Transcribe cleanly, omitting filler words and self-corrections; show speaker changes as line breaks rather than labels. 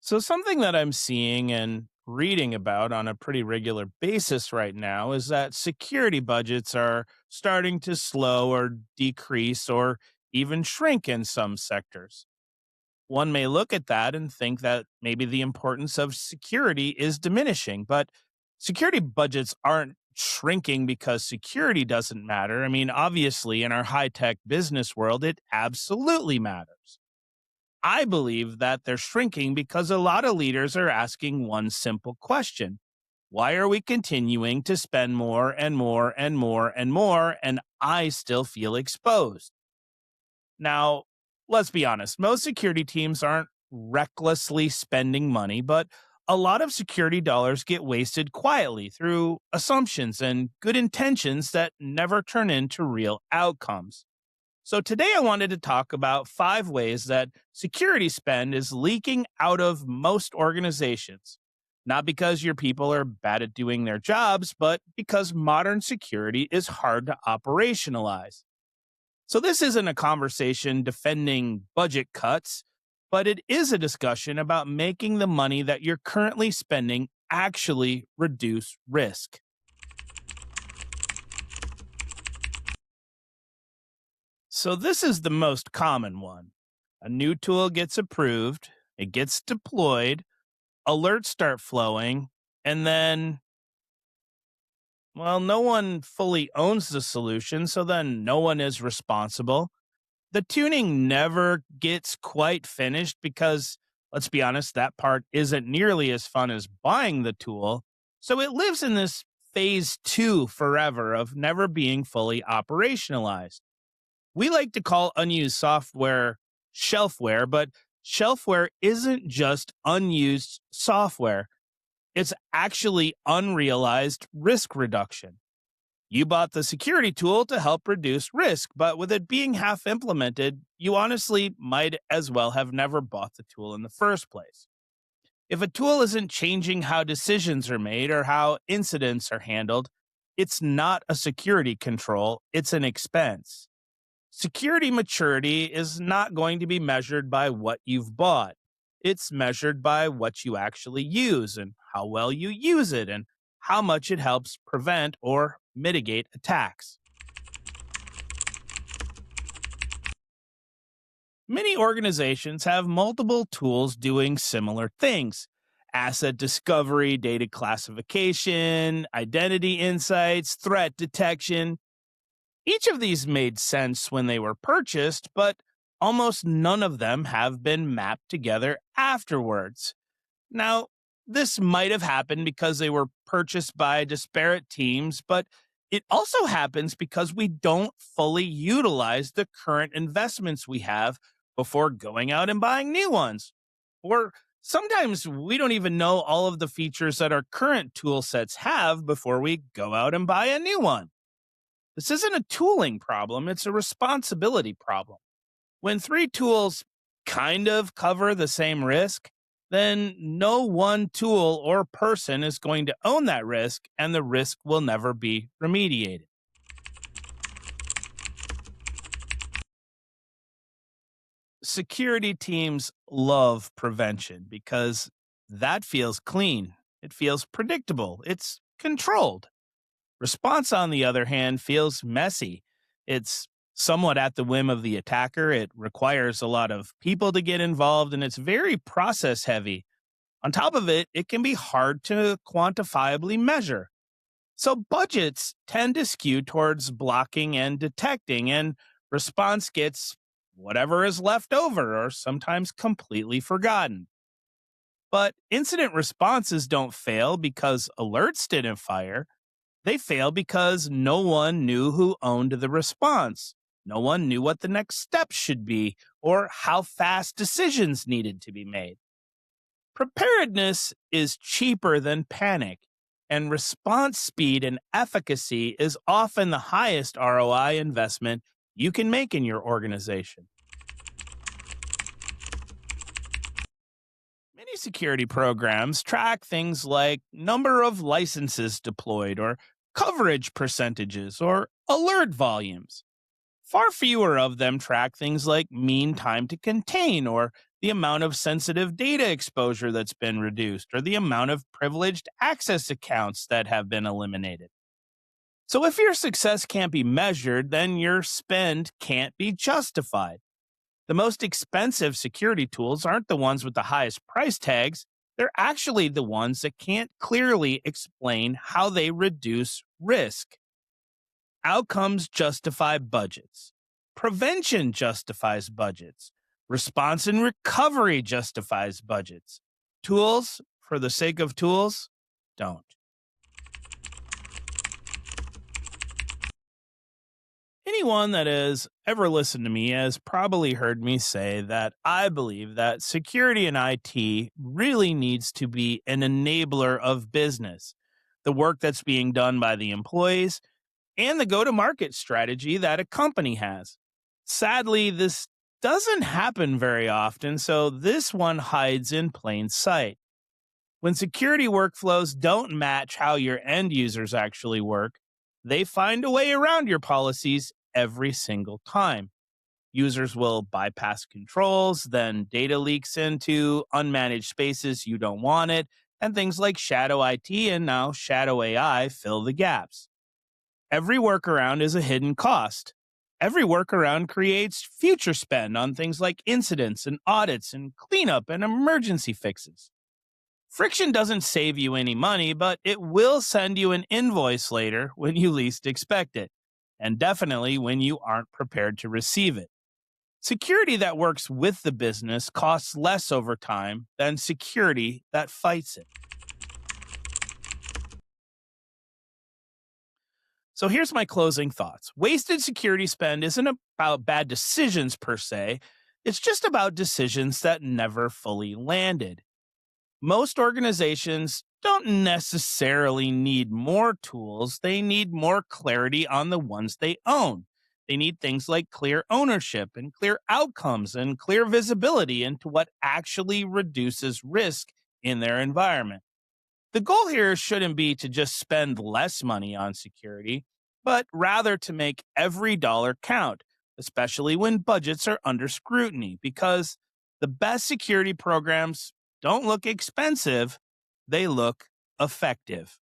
So, something that I'm seeing and reading about on a pretty regular basis right now is that security budgets are starting to slow or decrease or even shrink in some sectors. One may look at that and think that maybe the importance of security is diminishing, but security budgets aren't shrinking because security doesn't matter. I mean, obviously, in our high tech business world, it absolutely matters. I believe that they're shrinking because a lot of leaders are asking one simple question: why are we continuing to spend more and more and more and more, and I still feel exposed? Now, let's be honest, most security teams aren't recklessly spending money, but a lot of security dollars get wasted quietly through assumptions and good intentions that never turn into real outcomes. So, today I wanted to talk about 5 ways that security spend is leaking out of most organizations. Not because your people are bad at doing their jobs, but because modern security is hard to operationalize. So, this isn't a conversation defending budget cuts, but it is a discussion about making the money that you're currently spending actually reduce risk. So, this is the most common one. A new tool gets approved, it gets deployed, alerts start flowing, and then, well, no one fully owns the solution, so then no one is responsible. The tuning never gets quite finished because, let's be honest, that part isn't nearly as fun as buying the tool. So it lives in this phase two forever of never being fully operationalized. We like to call unused software shelfware, but shelfware isn't just unused software. It's actually unrealized risk reduction. You bought the security tool to help reduce risk, but with it being half implemented, you honestly might as well have never bought the tool in the first place. If a tool isn't changing how decisions are made or how incidents are handled, it's not a security control, it's an expense. Security maturity is not going to be measured by what you've bought. It's measured by what you actually use and how well you use it and how much it helps prevent or mitigate attacks. Many organizations have multiple tools doing similar things: asset discovery, data classification, identity insights, threat detection. Each of these made sense when they were purchased, but almost none of them have been mapped together afterwards. Now, this might have happened because they were purchased by disparate teams, but it also happens because we don't fully utilize the current investments we have before going out and buying new ones. Or sometimes we don't even know all of the features that our current tool sets have before we go out and buy a new one. This isn't a tooling problem, it's a responsibility problem. When three tools kind of cover the same risk, then no one tool or person is going to own that risk, and the risk will never be remediated. Security teams love prevention because that feels clean, it feels predictable, it's controlled. Response, on the other hand, feels messy. It's somewhat at the whim of the attacker. It requires a lot of people to get involved, and it's very process heavy. On top of it, it can be hard to quantifiably measure. So budgets tend to skew towards blocking and detecting, and response gets whatever is left over or sometimes completely forgotten. But incident responses don't fail because alerts didn't fire. They fail because no one knew who owned the response. No one knew what the next steps should be or how fast decisions needed to be made. Preparedness is cheaper than panic, and response speed and efficacy is often the highest ROI investment you can make in your organization. Many security programs track things like number of licenses deployed or coverage percentages or alert volumes. Far fewer of them track things like mean time to contain or the amount of sensitive data exposure that's been reduced, or the amount of privileged access accounts that have been eliminated. So, if your success can't be measured, then your spend can't be justified. The most expensive security tools aren't the ones with the highest price tags. They're actually the ones that can't clearly explain how they reduce risk. Outcomes justify budgets. Prevention justifies budgets. Response and recovery justifies budgets. Tools, for the sake of tools, don't. Anyone that has ever listened to me has probably heard me say that I believe that security in IT really needs to be an enabler of business, the work that's being done by the employees, and the go to market strategy that a company has. Sadly, this doesn't happen very often, so this one hides in plain sight. When security workflows don't match how your end users actually work, they find a way around your policies every single time. Users will bypass controls, then data leaks into unmanaged spaces you don't want it, and things like shadow IT and now shadow AI fill the gaps. Every workaround is a hidden cost. Every workaround creates future spend on things like incidents and audits and cleanup and emergency fixes. Friction doesn't save you any money, but it will send you an invoice later when you least expect it, and definitely when you aren't prepared to receive it. Security that works with the business costs less over time than security that fights it. So here's my closing thoughts. Wasted security spend isn't about bad decisions per se, it's just about decisions that never fully landed. Most organizations don't necessarily need more tools, they need more clarity on the ones they own. They need things like clear ownership and clear outcomes and clear visibility into what actually reduces risk in their environment. The goal here shouldn't be to just spend less money on security, but rather to make every dollar count, especially when budgets are under scrutiny, because the best security programs don't look expensive, they look effective.